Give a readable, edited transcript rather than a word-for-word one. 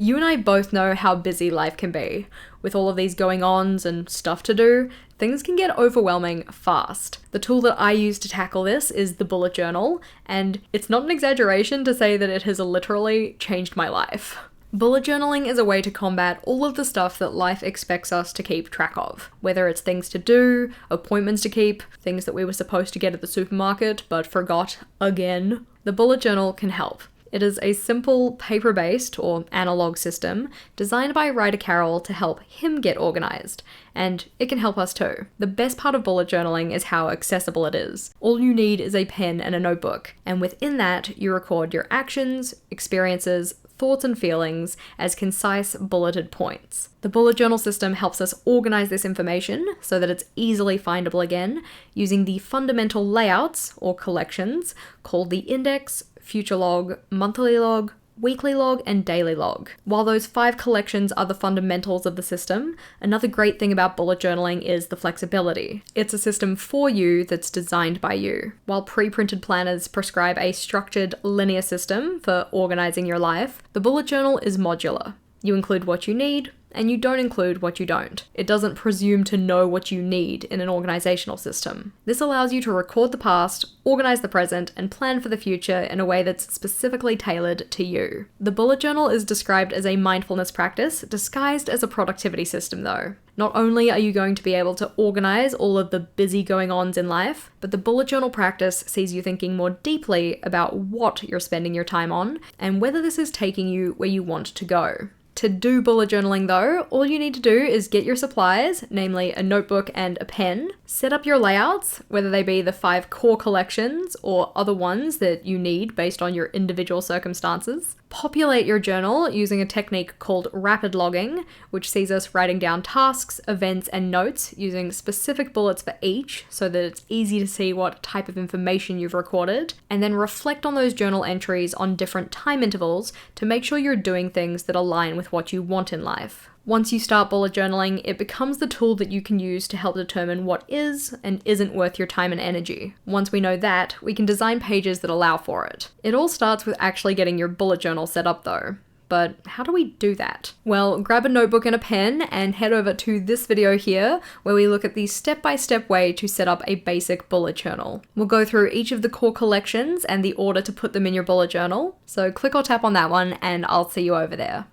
You and I both know how busy life can be. With all of these going-ons and stuff to do, things can get overwhelming fast. The tool that I use to tackle this is the bullet journal, and it's not an exaggeration to say that it has literally changed my life. Bullet journaling is a way to combat all of the stuff that life expects us to keep track of. Whether it's things to do, appointments to keep, things that we were supposed to get at the supermarket but forgot again, the bullet journal can help. It is a simple paper-based or analog system designed by Ryder Carroll to help him get organized, and it can help us too. The best part of bullet journaling is how accessible it is. All you need is a pen and a notebook, and within that you record your actions, experiences, thoughts and feelings as concise bulleted points. The bullet journal system helps us organize this information so that it's easily findable again using the fundamental layouts or collections called the index, future log, monthly log, weekly log, and daily log. While those 5 collections are the fundamentals of the system, another great thing about bullet journaling is the flexibility. It's a system for you that's designed by you. While pre-printed planners prescribe a structured, linear system for organizing your life, the bullet journal is modular. You include what you need, and you don't include what you don't. It doesn't presume to know what you need in an organizational system. This allows you to record the past, organize the present, and plan for the future in a way that's specifically tailored to you. The bullet journal is described as a mindfulness practice, disguised as a productivity system though. Not only are you going to be able to organize all of the busy going-ons in life, but the bullet journal practice sees you thinking more deeply about what you're spending your time on, and whether this is taking you where you want to go. To do bullet journaling though, all you need to do is get your supplies, namely a notebook and a pen, set up your layouts, whether they be the 5 core collections or other ones that you need based on your individual circumstances, populate your journal using a technique called rapid logging, which sees us writing down tasks, events, and notes using specific bullets for each so that it's easy to see what type of information you've recorded, and then reflect on those journal entries on different time intervals to make sure you're doing things that align with what you want in life. Once you start bullet journaling, it becomes the tool that you can use to help determine what is and isn't worth your time and energy. Once we know that, we can design pages that allow for it. It all starts with actually getting your bullet journal set up though. But how do we do that? Well, grab a notebook and a pen and head over to this video here where we look at the step-by-step way to set up a basic bullet journal. We'll go through each of the core collections and the order to put them in your bullet journal. So click or tap on that one and I'll see you over there.